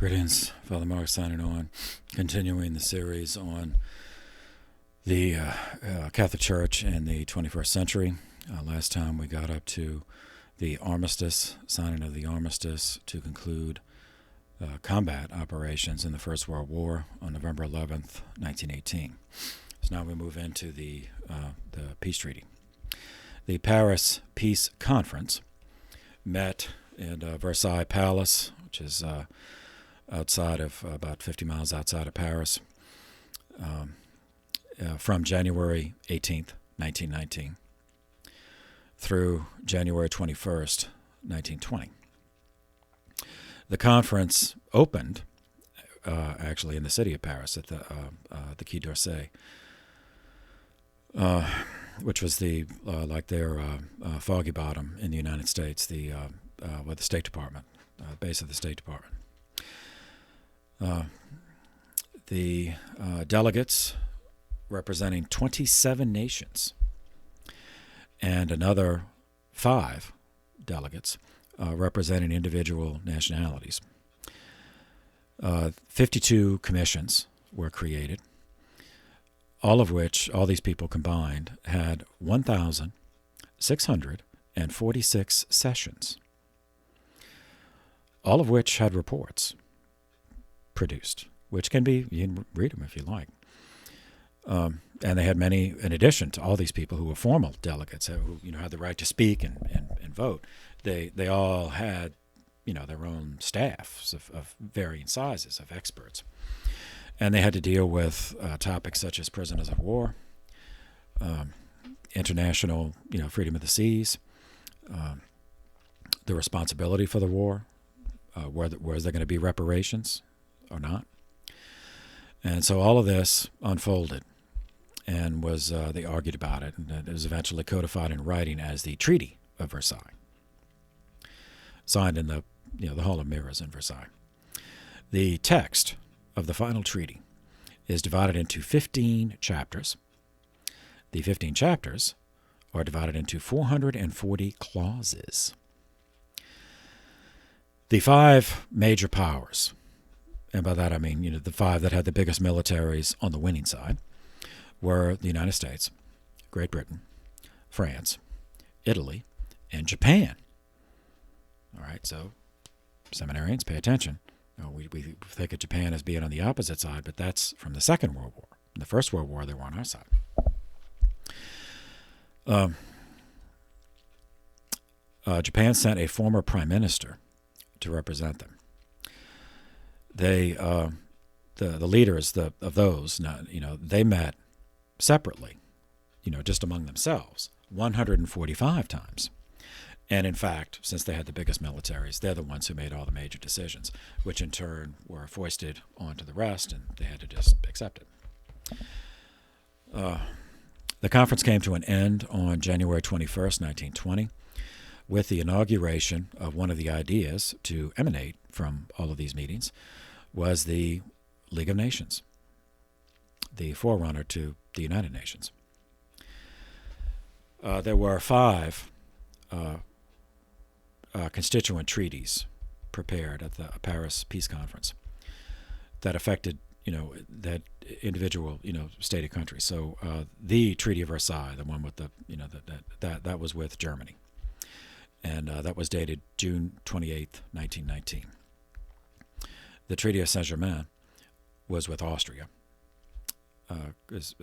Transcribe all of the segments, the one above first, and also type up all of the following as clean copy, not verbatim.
Greetings, Father Mark signing on, continuing the series on the Catholic Church in the 21st century. Last time we got up to the armistice, signing of the armistice to conclude combat operations in the First World War on November 11th, 1918. So now we move into the peace treaty. The Paris Peace Conference met in Versailles Palace, which is outside of about 50 miles outside of Paris, from January 18th, 1919, through January 21st, 1920. The conference opened actually in the city of Paris at the Quai d'Orsay, which was the like their Foggy Bottom in the United States, with the State Department, base of the State Department. The delegates representing 27 nations and another 5 delegates representing individual nationalities. 52 commissions were created, all these people combined had 1,646 sessions, all of which had reports produced, which you can read them if you like. And they had many, in addition to all these people who were formal delegates, who had the right to speak and vote. They all had their own staffs of varying sizes of experts, and they had to deal with topics such as prisoners of war, international freedom of the seas, the responsibility for the war, was there going to be reparations or not. And so all of this unfolded and they argued about it, and it was eventually codified in writing as the Treaty of Versailles, signed in the Hall of Mirrors in Versailles. The text of the final treaty is divided into 15 chapters. The 15 chapters are divided into 440 clauses. The 5 major powers, and by that I mean the 5 that had the biggest militaries on the winning side, were the United States, Great Britain, France, Italy, and Japan. All right, so seminarians, pay attention. We think of Japan as being on the opposite side, but that's from the Second World War. In the First World War, they were on our side. Japan sent a former prime minister to represent them. They, the leaders of those, they met separately, just among themselves, 145 times. And in fact, since they had the biggest militaries, they're the ones who made all the major decisions, which in turn were foisted onto the rest, and they had to just accept it. The conference came to an end on January 21st, 1920, with the inauguration of one of the ideas to emanate from all of these meetings was the League of Nations, the forerunner to the United Nations. There were 5 constituent treaties prepared at the Paris Peace Conference that affected, that individual, stated countries. So the Treaty of Versailles, the one with the, that was with Germany, and that was dated June 28th, 1919. The Treaty of Saint-Germain was with Austria, because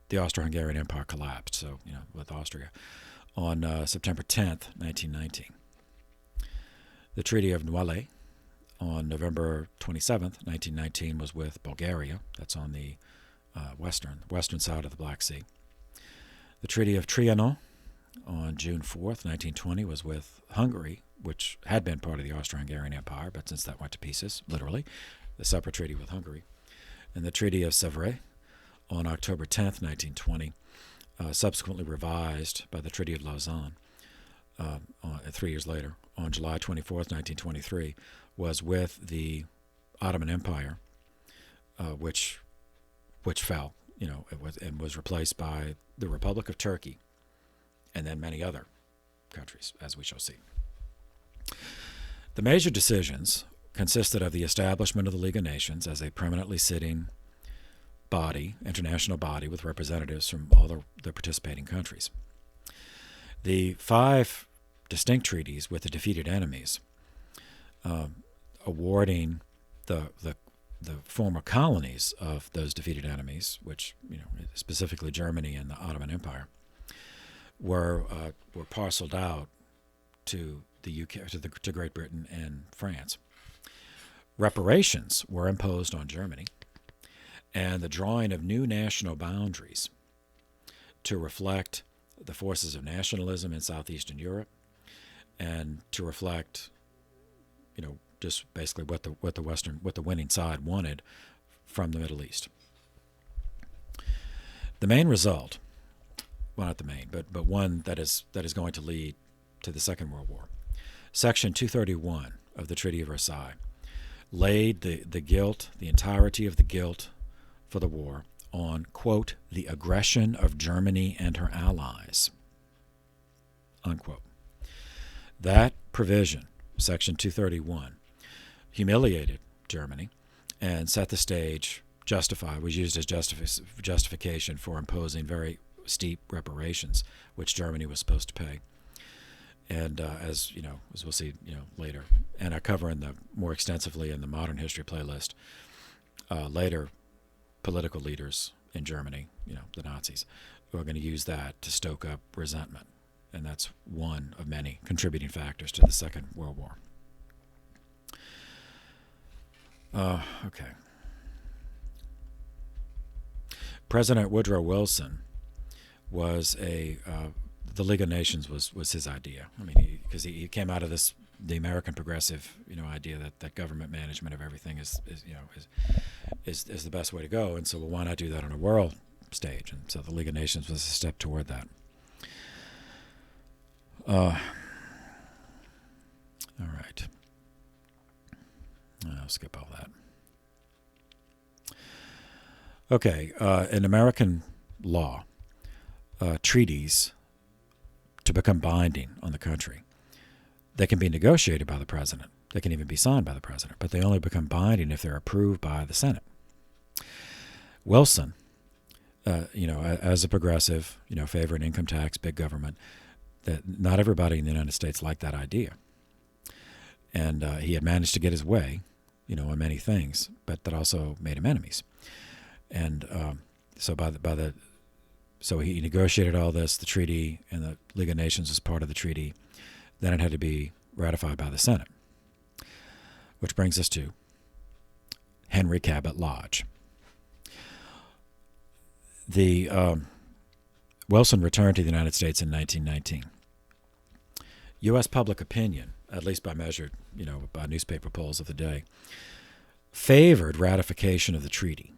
the Austro-Hungarian Empire collapsed, so, with Austria, on September 10th, 1919. The Treaty of Noailles on November 27th, 1919, was with Bulgaria. That's on the western side of the Black Sea. The Treaty of Trianon on June 4th, 1920, was with Hungary, which had been part of the Austro-Hungarian Empire, but since that went to pieces, literally, the separate treaty with Hungary. And the Treaty of Sèvres on October 10th, 1920, subsequently revised by the Treaty of Lausanne 3 years later, on July 24th, 1923, was with the Ottoman Empire, which fell, and was replaced by the Republic of Turkey, and then many other countries, as we shall see. The major decisions consisted of the establishment of the League of Nations as a permanently sitting body, international body, with representatives from all the participating countries. The 5 distinct treaties with the defeated enemies, awarding the former colonies of those defeated enemies, which specifically Germany and the Ottoman Empire, were parceled out to the UK, to Great Britain and France. Reparations were imposed on Germany, and the drawing of new national boundaries to reflect the forces of nationalism in southeastern Europe, and to reflect, just basically what the winning side wanted from the Middle East. The main result, well, not the main, but one that is going to lead to the Second World War. Section 231 of the Treaty of Versailles laid the guilt, the entirety of the guilt for the war, on, quote, the aggression of Germany and her allies, unquote. That provision, Section 231, humiliated Germany and set the stage, was used as justification for imposing very steep reparations, which Germany was supposed to pay. And as we'll see later, and I cover more extensively in the Modern History playlist, later political leaders in Germany, the Nazis, who are going to use that to stoke up resentment. And that's one of many contributing factors to the Second World War. Okay. President Woodrow Wilson was the League of Nations was his idea. I mean, because he came out of the American progressive, idea that government management of everything is the best way to go. And so, why not do that on a world stage? And so the League of Nations was a step toward that. All right. I'll skip all that. Okay. In American law, treaties, to become binding on the country, they can be negotiated by the president. They can even be signed by the president, but they only become binding if they're approved by the Senate. Wilson, as a progressive, favoring income tax, big government, that not everybody in the United States liked that idea. And he had managed to get his way, on many things, but that also made him enemies. And so he negotiated all this, the treaty, and the League of Nations was part of the treaty. Then it had to be ratified by the Senate, which brings us to Henry Cabot Lodge. Wilson returned to the United States in 1919. U.S. public opinion, at least by measured, by newspaper polls of the day, favored ratification of the treaty,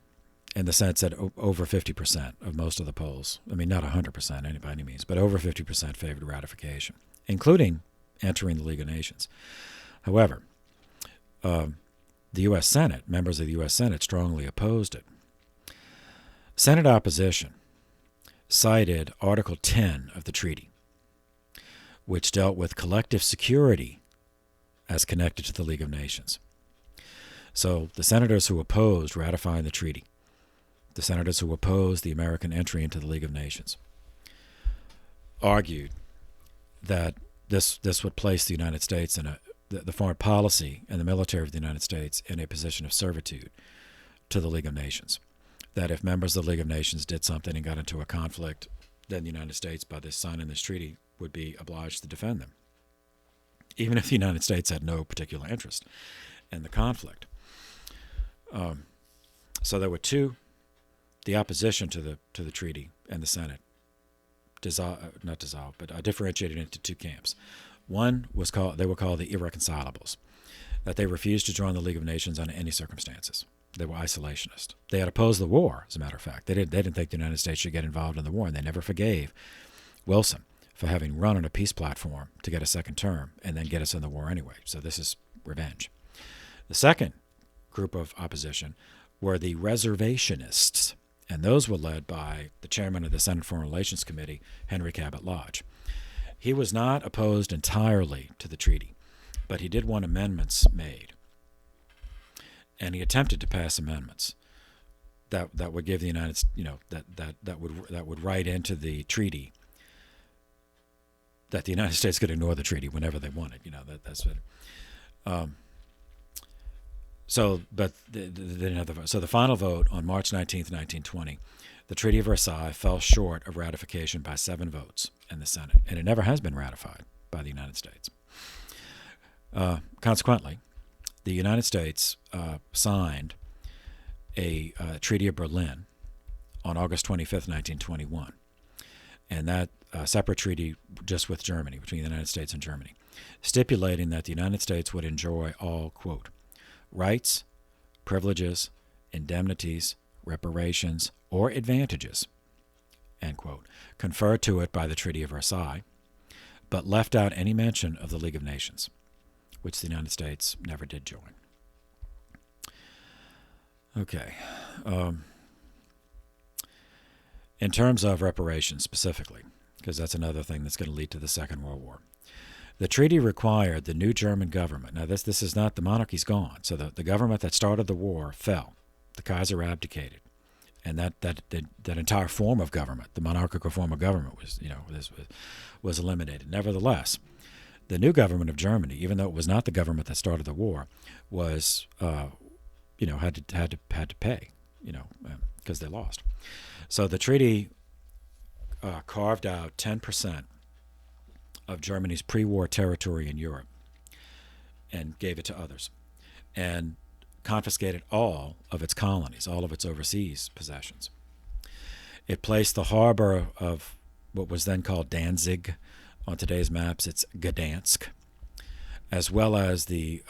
in the sense that over 50% of most of the polls, I mean, not 100% by any means, but over 50% favored ratification, including entering the League of Nations. However, the U.S. Senate, members of the U.S. Senate strongly opposed it. Senate opposition cited Article 10 of the treaty, which dealt with collective security as connected to the League of Nations. So the senators who opposed ratifying the treaty, the senators who opposed the American entry into the League of Nations, argued that this would place the United States in the foreign policy and the military of the United States in a position of servitude to the League of Nations. That if members of the League of Nations did something and got into a conflict, then the United States, by this signing this treaty, would be obliged to defend them, even if the United States had no particular interest in the conflict. So there were the opposition to the treaty and the Senate differentiated into two camps. One was they were called the irreconcilables, that they refused to join the League of Nations under any circumstances. They were isolationist. They had opposed the war, as a matter of fact. They didn't think the United States should get involved in the war, and they never forgave Wilson for having run on a peace platform to get a second term and then get us in the war anyway. So this is revenge. The second group of opposition were the reservationists, and those were led by the chairman of the Senate Foreign Relations Committee, Henry Cabot Lodge. He was not opposed entirely to the treaty, but he did want amendments made. and he attempted to pass amendments that would give the United, that would write into the treaty that the United States could ignore the treaty whenever they wanted. That's it. But they didn't have the vote. So the final vote on March 19th, 1920, the Treaty of Versailles fell short of ratification by 7 votes in the Senate, and it never has been ratified by the United States. Consequently, the United States signed a Treaty of Berlin on August 25th, 1921, and that separate treaty just with Germany, between the United States and Germany, stipulating that the United States would enjoy all, quote, rights, privileges, indemnities, reparations, or advantages, end quote, conferred to it by the Treaty of Versailles, but left out any mention of the League of Nations, which the United States never did join. Okay. In terms of reparations specifically, because that's another thing that's going to lead to the Second World War, the treaty required the new German government. Now, this is not, the monarchy's gone. So the government that started the war fell. The Kaiser abdicated. And that entire form of government, the monarchical form of government, was eliminated. Nevertheless, the new government of Germany, even though it was not the government that started the war, was had to pay, because they lost. So the treaty carved out 10% of Germany's pre-war territory in Europe and gave it to others, and confiscated all of its colonies, all of its overseas possessions. It placed the harbor of what was then called Danzig on today's maps. It's Gdansk, as well as the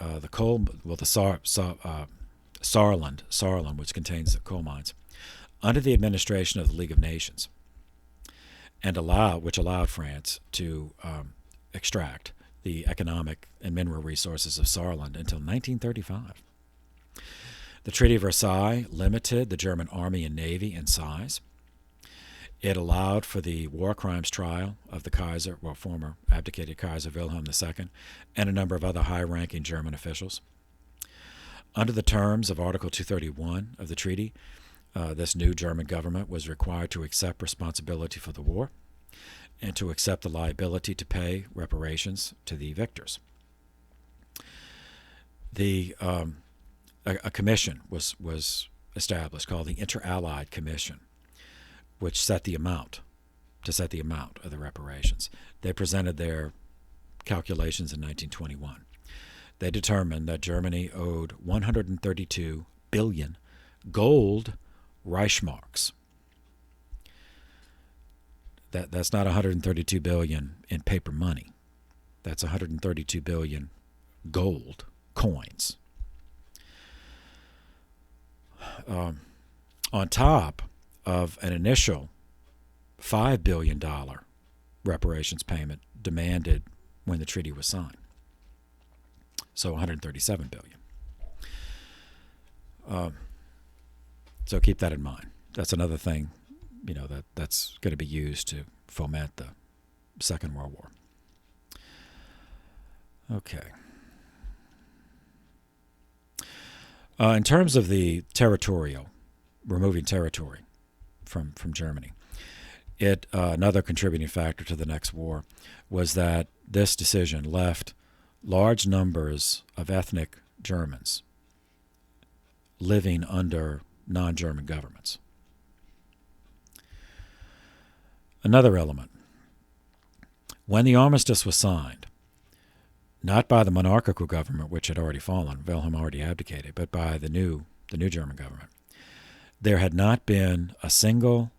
Saarland, which contains the coal mines, under the administration of the League of Nations, and which allowed France to extract the economic and mineral resources of Saarland until 1935. The Treaty of Versailles limited the German army and navy in size. It allowed for the war crimes trial of the former abdicated Kaiser Wilhelm II, and a number of other high-ranking German officials. Under the terms of Article 231 of the treaty, this new German government was required to accept responsibility for the war and to accept the liability to pay reparations to the victors. A commission was established called the Inter-Allied Commission, which set the amount of the reparations. They presented their calculations in 1921. They determined that Germany owed 132 billion gold Reichsmarks. That's not 132 billion in paper money. That's 132 billion gold coins. On top of an initial $5 billion reparations payment demanded when the treaty was signed. So 137 billion. So keep that in mind. That's another thing, that's going to be used to foment the Second World War. Okay. In terms of the removing territory from Germany, another contributing factor to the next war was that this decision left large numbers of ethnic Germans living under non-German governments. Another element. When the armistice was signed, not by the monarchical government, which had already fallen, Wilhelm already abdicated, but by the new German government, there had not been a single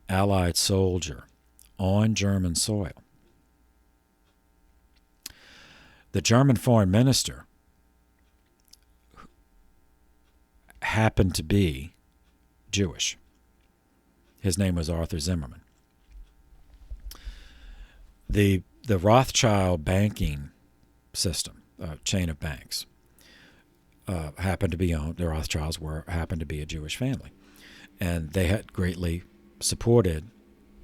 Allied soldier on German soil. The German foreign minister happened to be Jewish. His name was Arthur Zimmermann. The Rothschild banking system, chain of banks, happened to be owned. The Rothschilds happened to be a Jewish family, and they had greatly supported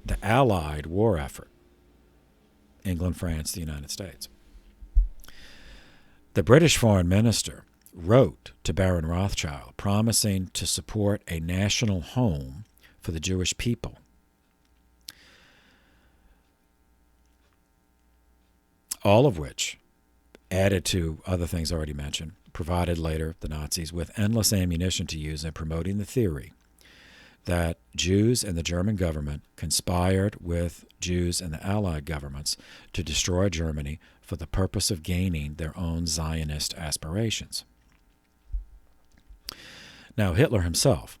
the Allied war effort. England, France, the United States. The British foreign minister wrote to Baron Rothschild promising to support a national home for the Jewish people. All of which, added to other things already mentioned, provided later the Nazis with endless ammunition to use in promoting the theory that Jews and the German government conspired with Jews and the Allied governments to destroy Germany for the purpose of gaining their own Zionist aspirations. Now, Hitler himself,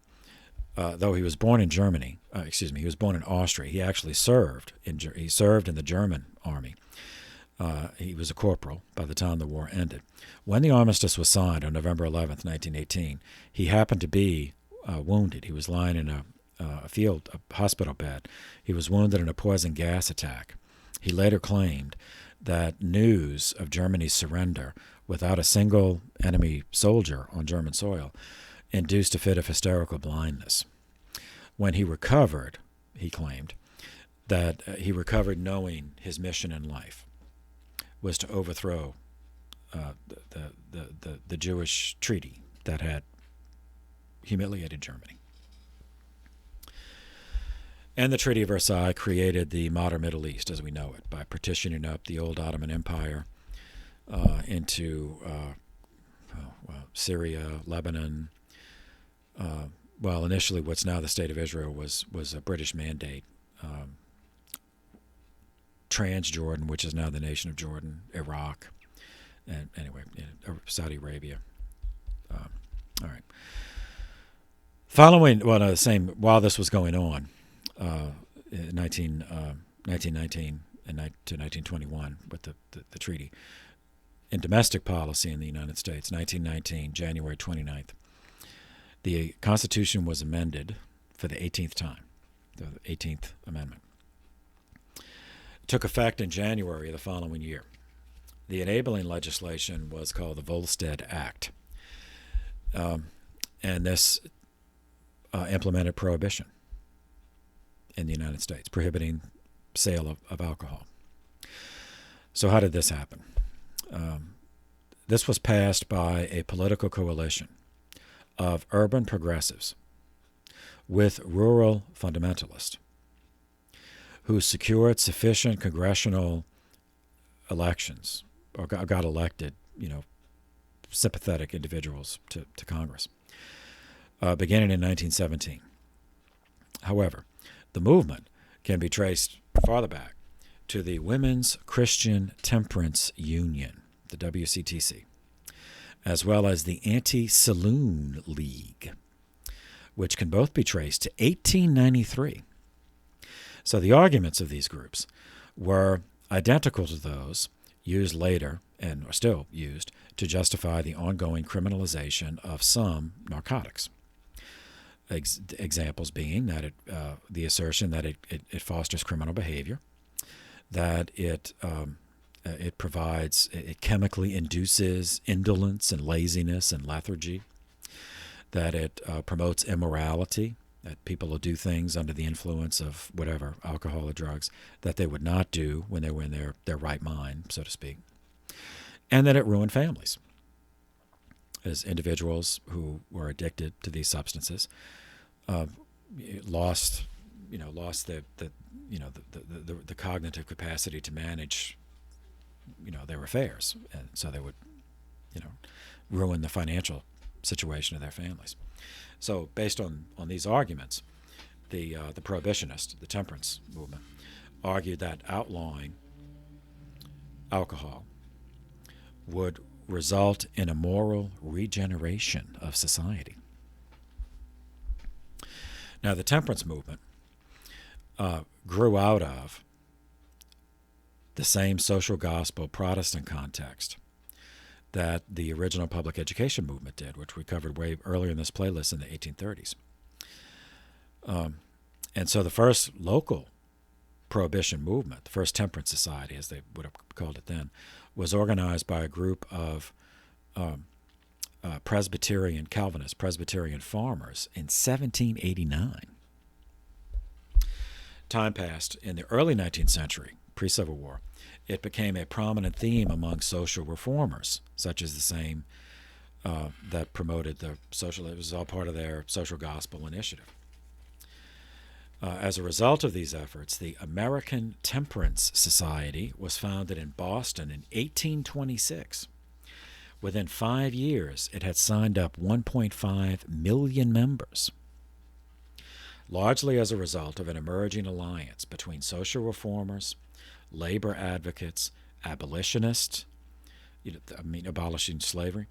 though he was born in Germany, he was born in Austria. He actually served in the German army. He was a corporal by the time the war ended. When the armistice was signed on November 11th, 1918, he happened to be wounded. He was lying in a hospital bed. He was wounded in a poison gas attack. He later claimed that news of Germany's surrender without a single enemy soldier on German soil induced a fit of hysterical blindness. When he recovered, he claimed that he recovered knowing his mission in life was to overthrow the Jewish treaty that had humiliated Germany. And the Treaty of Versailles created the modern Middle East as we know it by partitioning up the old Ottoman Empire into Syria, Lebanon. Initially what's now the State of Israel was a British mandate. Transjordan, which is now the nation of Jordan, Iraq, and anyway, Saudi Arabia. All right. While this was going on, in 1919 and to 1921 with the treaty, in domestic policy in the United States, 1919, January 29th, the Constitution was amended for the 18th time, the 18th Amendment. It took effect in January of the following year. The enabling legislation was called the Volstead Act, and this implemented prohibition in the United States, prohibiting sale of alcohol. So how did this happen? This was passed by a political coalition of urban progressives with rural fundamentalists who secured sufficient congressional elections or got elected, sympathetic individuals to Congress, beginning in 1917. However, the movement can be traced farther back to the Women's Christian Temperance Union, the WCTC, as well as the Anti-Saloon League, which can both be traced to 1893. So the arguments of these groups were identical to those used later and are still used to justify the ongoing criminalization of some narcotics. Examples being that the assertion that it fosters criminal behavior, that it chemically induces indolence and laziness and lethargy, that it promotes immorality, that people will do things under the influence of whatever, alcohol or drugs, that they would not do when they were in their right mind, so to speak, and that it ruined families, as individuals who were addicted to these substances lost the cognitive capacity to manage their affairs, and so they would ruin the financial situation of their families. So based on these arguments, the prohibitionists, the temperance movement, argued that outlawing alcohol would result in a moral regeneration of society. Now, the temperance movement grew out of the same social gospel Protestant context that the original public education movement did, which we covered way earlier in this playlist in the 1830s. And so the first local prohibition movement, the first temperance society, as they would have called it then, was organized by a group of Calvinist Presbyterian farmers in 1789. Time passed. In the early 19th century, pre-Civil War, it became a prominent theme among social reformers, such as the same that promoted the social. It was all part of their social gospel initiative. As a result of these efforts, the American Temperance Society was founded in Boston in 1826. Within 5 years, it had signed up 1.5 million members, largely as a result of an emerging alliance between social reformers, labor advocates, abolitionists, abolishing slavery,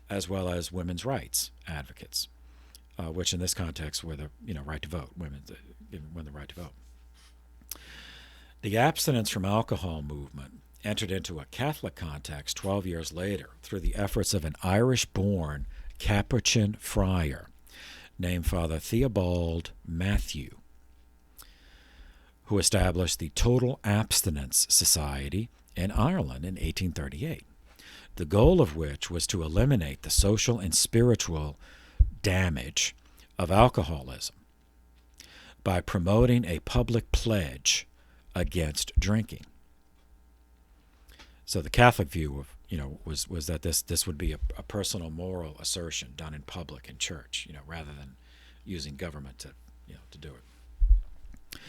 as well as women's rights advocates, which in this context were the right to vote, women the right to vote. The abstinence from alcohol movement entered into a Catholic context 12 years later through the efforts of an Irish-born Capuchin friar named Father Theobald Matthew, who established the Total Abstinence Society in Ireland in 1838, the goal of which was to eliminate the social and spiritual damage of alcoholism by promoting a public pledge against drinking. So the Catholic view of was that this would be a personal moral assertion done in public in church, rather than using government to do it.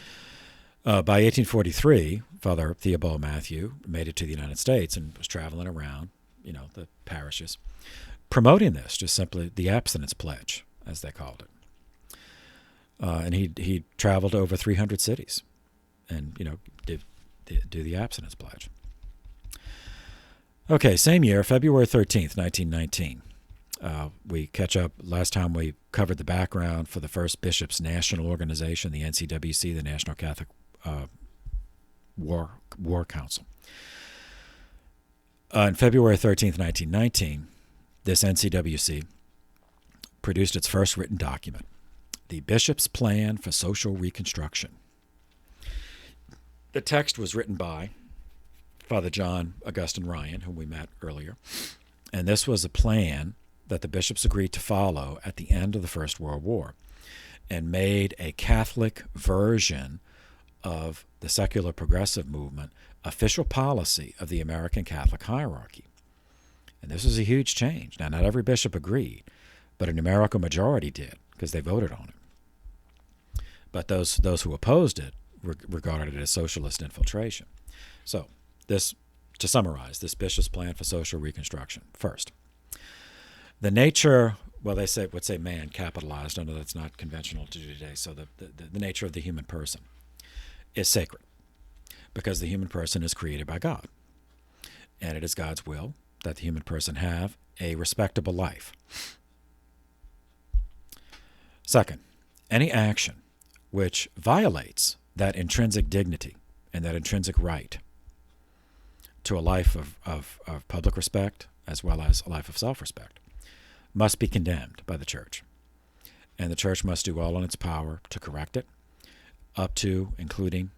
By 1843, Father Theobald Matthew made it to the United States and was traveling around, the parishes, promoting this, just simply the abstinence pledge, as they called it. And he traveled to over 300 cities, and do the abstinence pledge. Okay, same year, February 13th, 1919. We catch up. Last time we covered the background for the first Bishops' National Organization, the NCWC, the National Catholic War Council. On February 13th, 1919, this NCWC produced its first written document, the Bishop's Plan for Social Reconstruction. The text was written by Father John Augustine Ryan, whom we met earlier, and this was a plan that the bishops agreed to follow at the end of the First World War and made a Catholic version of the secular progressive movement official policy of the American Catholic hierarchy. And this was a huge change. Now, not every bishop agreed, but a numerical majority did because they voted on it. But those who opposed it regarded it as socialist infiltration. So, to summarize, this Bishop's Plan for Social Reconstruction. First, the nature, well, they would say man capitalized. I know that's not conventional to do today. So the nature of the human person is sacred because the human person is created by God. And it is God's will that the human person have a respectable life. Second, any action which violates that intrinsic dignity and that intrinsic right to a life of public respect as well as a life of self-respect must be condemned by the church. And the church must do all in its power to correct it, up to including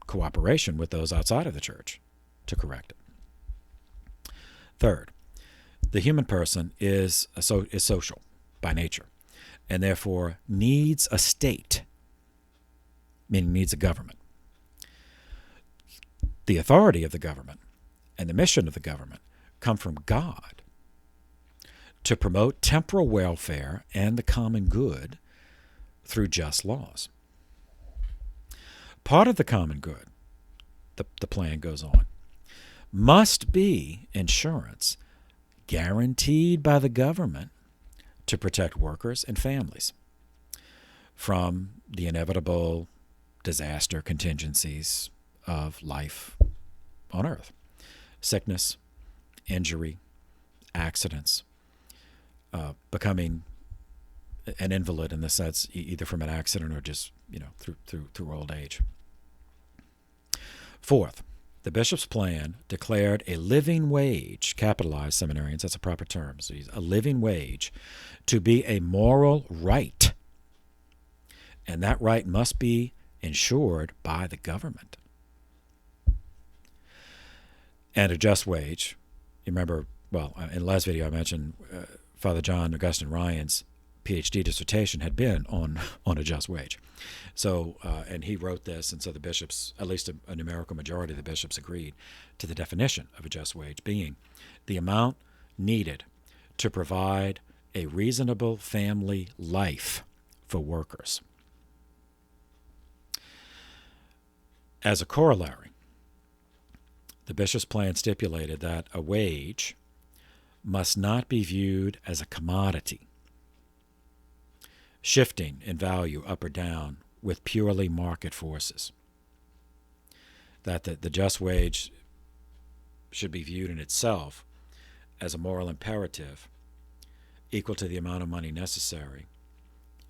cooperation with those outside of the church to correct it. Third, the human person is social by nature and therefore needs a state, meaning needs a government. The authority of the government and the mission of the government come from God to promote temporal welfare and the common good through just laws. Part of the common good, the plan goes on, must be insurance guaranteed by the government to protect workers and families from the inevitable disaster contingencies of life on earth. Sickness, injury, accidents, becoming an invalid in the sense either from an accident or just through old age. Fourth, the bishop's plan declared a living wage, capitalized seminarians, that's a proper term, so a living wage, to be a moral right. And that right must be ensured by the government. And a just wage. You remember, well, in the last video I mentioned Father John Augustine Ryan's PhD dissertation had been on a just wage. So, and he wrote this, and so the bishops, at least a numerical majority of the bishops agreed to the definition of a just wage being the amount needed to provide a reasonable family life for workers. As a corollary, the bishop's plan stipulated that a wage must not be viewed as a commodity, shifting in value up or down with purely market forces. That the just wage should be viewed in itself as a moral imperative equal to the amount of money necessary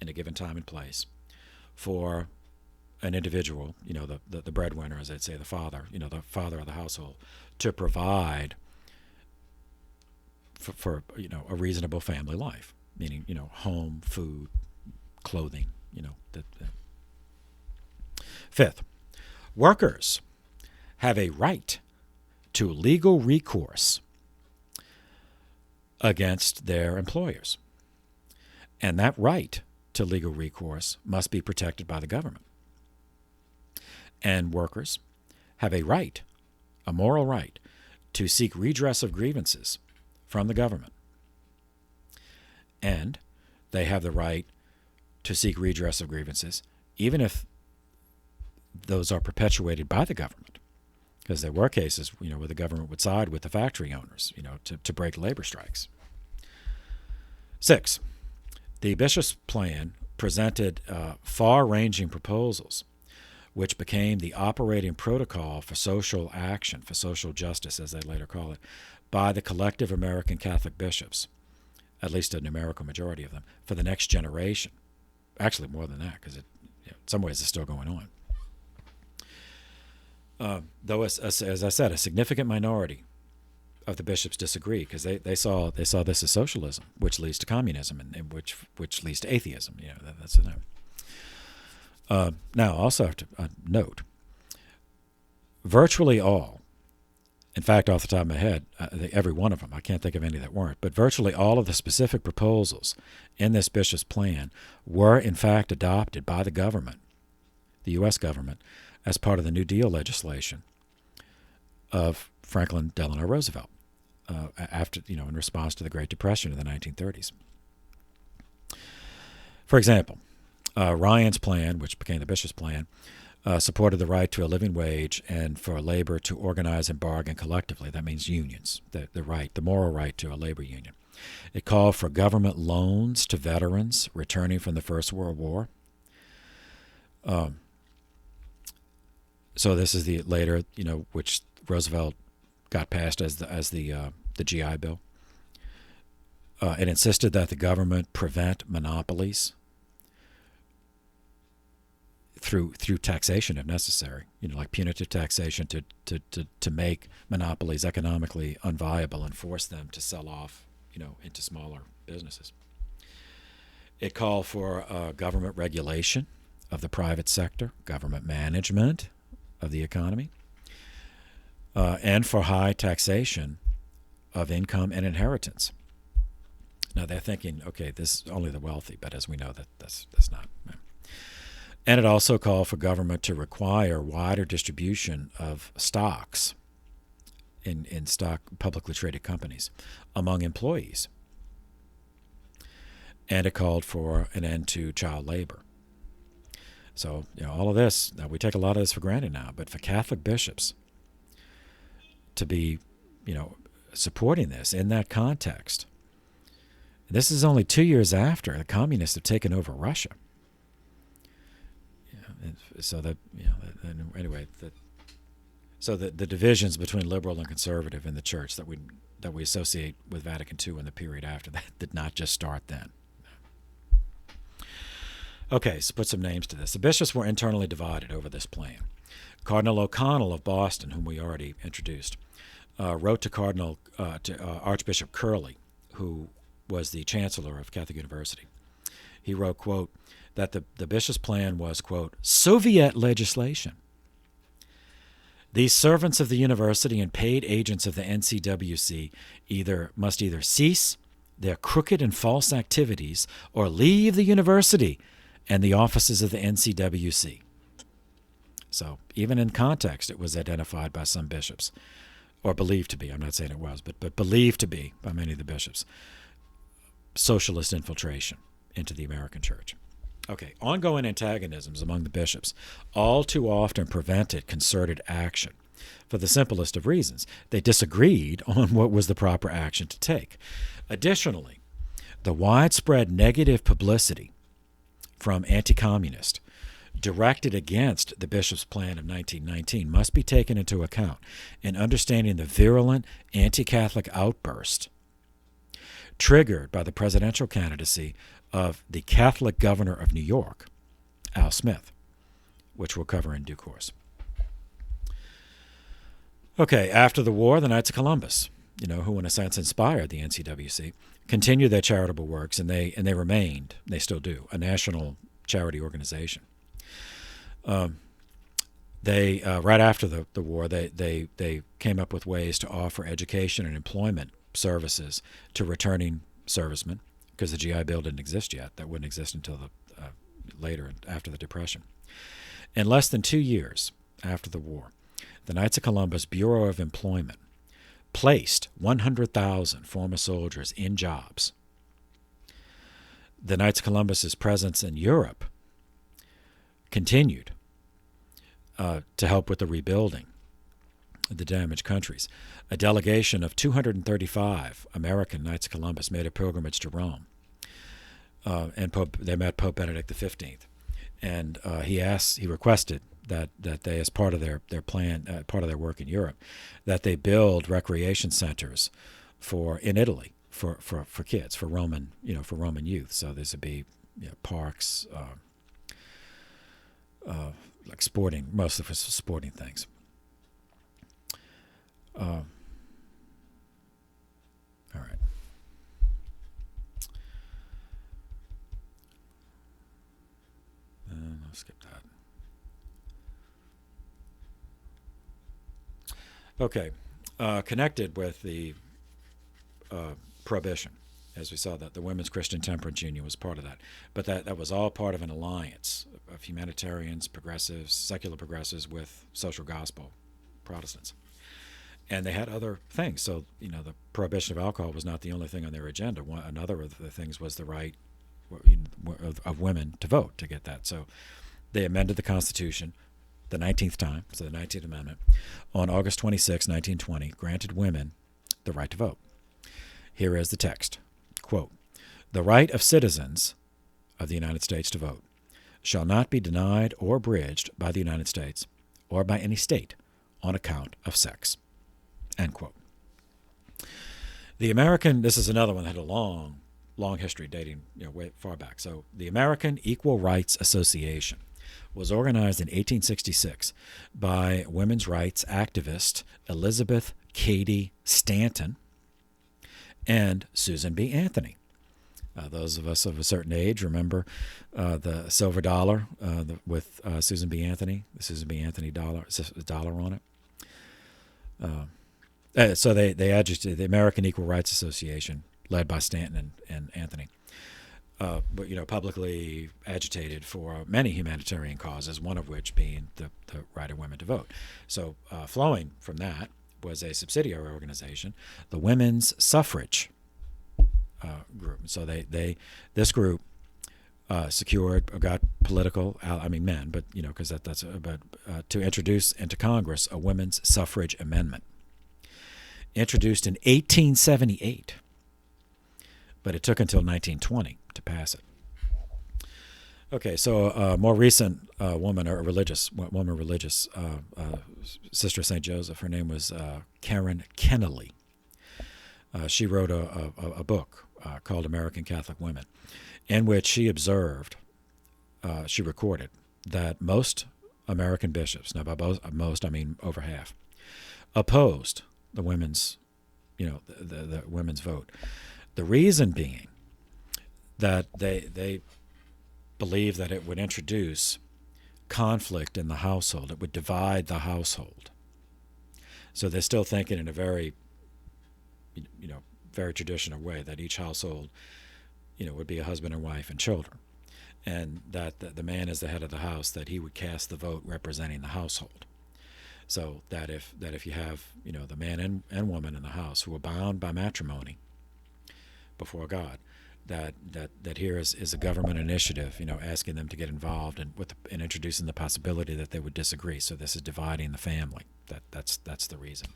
in a given time and place for an individual, the breadwinner, as I'd say, the father of the household, to provide for a reasonable family life, meaning, home, food, clothing, Fifth, workers have a right to legal recourse against their employers. And that right to legal recourse must be protected by the government. And workers have a right, a moral right, to seek redress of grievances from the government. And they have the right to seek redress of grievances, even if those are perpetuated by the government. Because there were cases, where the government would side with the factory owners, to break labor strikes. 6, the bishop's plan presented far-ranging proposals, which became the operating protocol for social action, for social justice, as they later call it, by the collective American Catholic bishops, at least a numerical majority of them, for the next generation. Actually, more than that, because in some ways it's still going on. Though, as I said, a significant minority of the bishops disagree, because they saw this as socialism, which leads to communism, and which leads to atheism. That's the name. Now, I also have to note, virtually all, in fact, off the top of my head, every one of them, I can't think of any that weren't, but virtually all of the specific proposals in this bishop's plan were, in fact, adopted by the government, the U.S. government, as part of the New Deal legislation of Franklin Delano Roosevelt, after in response to the Great Depression of the 1930s. For example, Ryan's plan, which became the bishop's plan, supported the right to a living wage and for labor to organize and bargain collectively. That means unions, the moral right to a labor union. It called for government loans to veterans returning from the First World War. So this is the later, which Roosevelt got passed as the GI Bill. It insisted that the government prevent monopolies through taxation if necessary, like punitive taxation to make monopolies economically unviable and force them to sell off, into smaller businesses. It called for government regulation of the private sector, government management of the economy, and for high taxation of income and inheritance. Now they're thinking, okay, this is only the wealthy, but as we know, that's not. And it also called for government to require wider distribution of stocks in stock publicly traded companies among employees. And it called for an end to child labor. So, all of this, now we take a lot of this for granted now, but for Catholic bishops to be, supporting this in that context, this is only 2 years after the communists have taken over Russia. So that, so the divisions between liberal and conservative in the church that we associate with Vatican II and the period after that did not just start then. Okay, so put some names to this. The bishops were internally divided over this plan. Cardinal O'Connell of Boston, whom we already introduced, wrote to Archbishop Curley, who was the chancellor of Catholic University. He wrote, quote, that the bishop's plan was, quote, Soviet legislation. These servants of the university and paid agents of the NCWC must either cease their crooked and false activities or leave the university and the offices of the NCWC. So even in context, it was identified by some bishops, or believed to be. I'm not saying it was, but believed to be by many of the bishops. socialist infiltration into the American church. Okay, ongoing antagonisms among the bishops all too often prevented concerted action for the simplest of reasons. They disagreed on what was the proper action to take. Additionally, the widespread negative publicity from anti-communist directed against the bishop's plan of 1919 must be taken into account in understanding the virulent anti-Catholic outburst triggered by the presidential candidacy of the Catholic governor of New York, Al Smith, which we'll cover in due course. Okay, after the war, the Knights of Columbus, who in a sense inspired the NCWC, continued their charitable works, and they remained, they still do, a national charity organization. They right after the war, they came up with ways to offer education and employment services to returning servicemen, because the GI Bill didn't exist yet. That wouldn't exist until later, after the Depression. In less than 2 years after the war, the Knights of Columbus Bureau of Employment placed 100,000 former soldiers in jobs. The Knights of Columbus's presence in Europe continued to help with the rebuilding of the damaged countries. A delegation of 235 American Knights of Columbus made a pilgrimage to Rome, and they met Pope Benedict XV, and he requested that they, as part of their plan, part of their work in Europe, that they build recreation centers in Italy for kids, for Roman youth. So this would be parks, like sporting, most of us sporting things. All right. I'll skip that. Okay. Connected with the Prohibition, as we saw, that the Women's Christian Temperance Union was part of that. But that was all part of an alliance of humanitarians, progressives, secular progressives with social gospel Protestants. And they had other things. So, the prohibition of alcohol was not the only thing on their agenda. Another of the things was the right of women to vote, to get that. So they amended the Constitution the 19th time, so the 19th Amendment, on August 26, 1920, granted women the right to vote. Here is the text. Quote, "The right of citizens of the United States to vote shall not be denied or abridged by the United States or by any state on account of sex." End quote. The American, this is another one that had a long history dating way far back. So the American Equal Rights Association was organized in 1866 by women's rights activist Elizabeth Cady Stanton and Susan B. Anthony. Those of us of a certain age remember the silver dollar with Susan B. Anthony, the Susan B. Anthony dollar on it. So they agitated the American Equal Rights Association, led by Stanton and Anthony, but publicly agitated for many humanitarian causes, one of which being the right of women to vote. So flowing from that was a subsidiary organization, the Women's Suffrage Group. So this group got political, men, but because that's to introduce into Congress a women's suffrage amendment, introduced in 1878, but it took until 1920 to pass it. Okay, so a more recent woman religious, Sister of St. Joseph, her name was Karen Kennelly. She wrote a book called American Catholic Women, in which she recorded that most American bishops, now by most I mean over half, opposed the women's, the women's vote. The reason being that they believe that it would introduce conflict in the household. It would divide the household. So they're still thinking in a very, very traditional way, that each household, would be a husband and wife and children, and that the man is the head of the house, that he would cast the vote representing the household. So that if you have, the man and woman in the house who are bound by matrimony before God, that here is a government initiative, asking them to get involved and and introducing the possibility that they would disagree. So this is dividing the family. That's the reason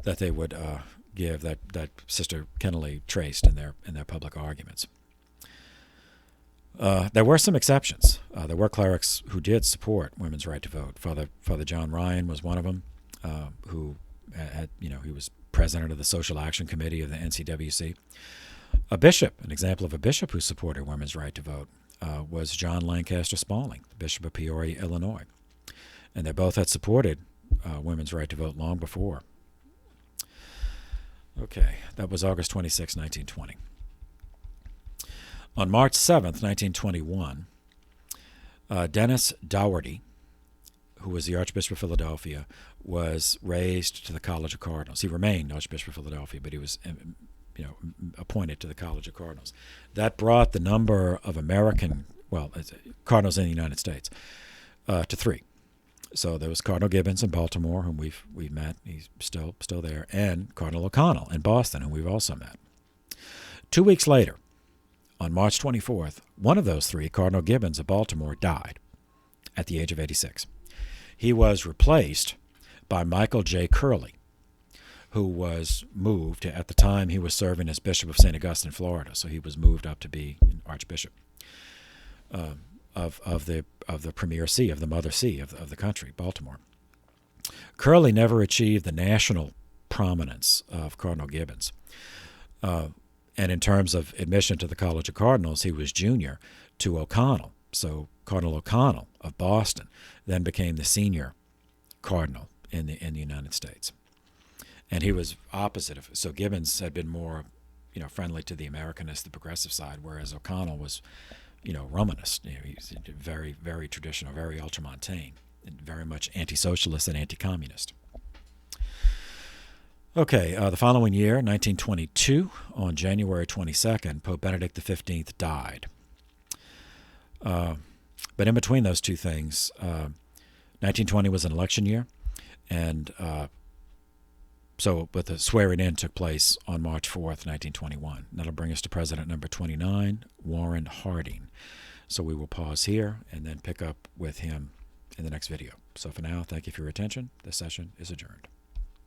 that they would give that Sister Kennelly traced in their public arguments. There were some exceptions. There were clerics who did support women's right to vote. Father John Ryan was one of them, who had, he was president of the Social Action Committee of the NCWC. A bishop, an example of a bishop who supported women's right to vote, was John Lancaster Spaulding, the Bishop of Peoria, Illinois. And they both had supported women's right to vote long before. Okay, that was August 26, 1920. On March 7th, 1921, Dennis Dougherty, who was the Archbishop of Philadelphia, was raised to the College of Cardinals. He remained Archbishop of Philadelphia, but he was appointed to the College of Cardinals. That brought the number of cardinals in the United States to 3. So there was Cardinal Gibbons in Baltimore, whom we've met. He's still there, and Cardinal O'Connell in Boston, whom we've also met. 2 weeks later, on March 24th, one of those 3, Cardinal Gibbons of Baltimore, died at the age of 86. He was replaced by Michael J. Curley, who was moved. At the time, he was serving as Bishop of St. Augustine, Florida, so he was moved up to be an Archbishop of the premier see, of the mother see of the country, Baltimore. Curley never achieved the national prominence of Cardinal Gibbons. And in terms of admission to the College of Cardinals, he was junior to O'Connell. So Cardinal O'Connell of Boston then became the senior cardinal in the United States. And he was opposite of it. So Gibbons had been more, friendly to the Americanist, the progressive side, whereas O'Connell was, Romanist. He's very, very traditional, very ultramontane, and very much anti-socialist and anti-communist. Okay, the following year, 1922, on January 22nd, Pope Benedict XV died. But in between those two things, 1920 was an election year, and but the swearing in took place on March 4th, 1921. That'll bring us to President number 29, Warren Harding. So we will pause here and then pick up with him in the next video. So for now, thank you for your attention. This session is adjourned.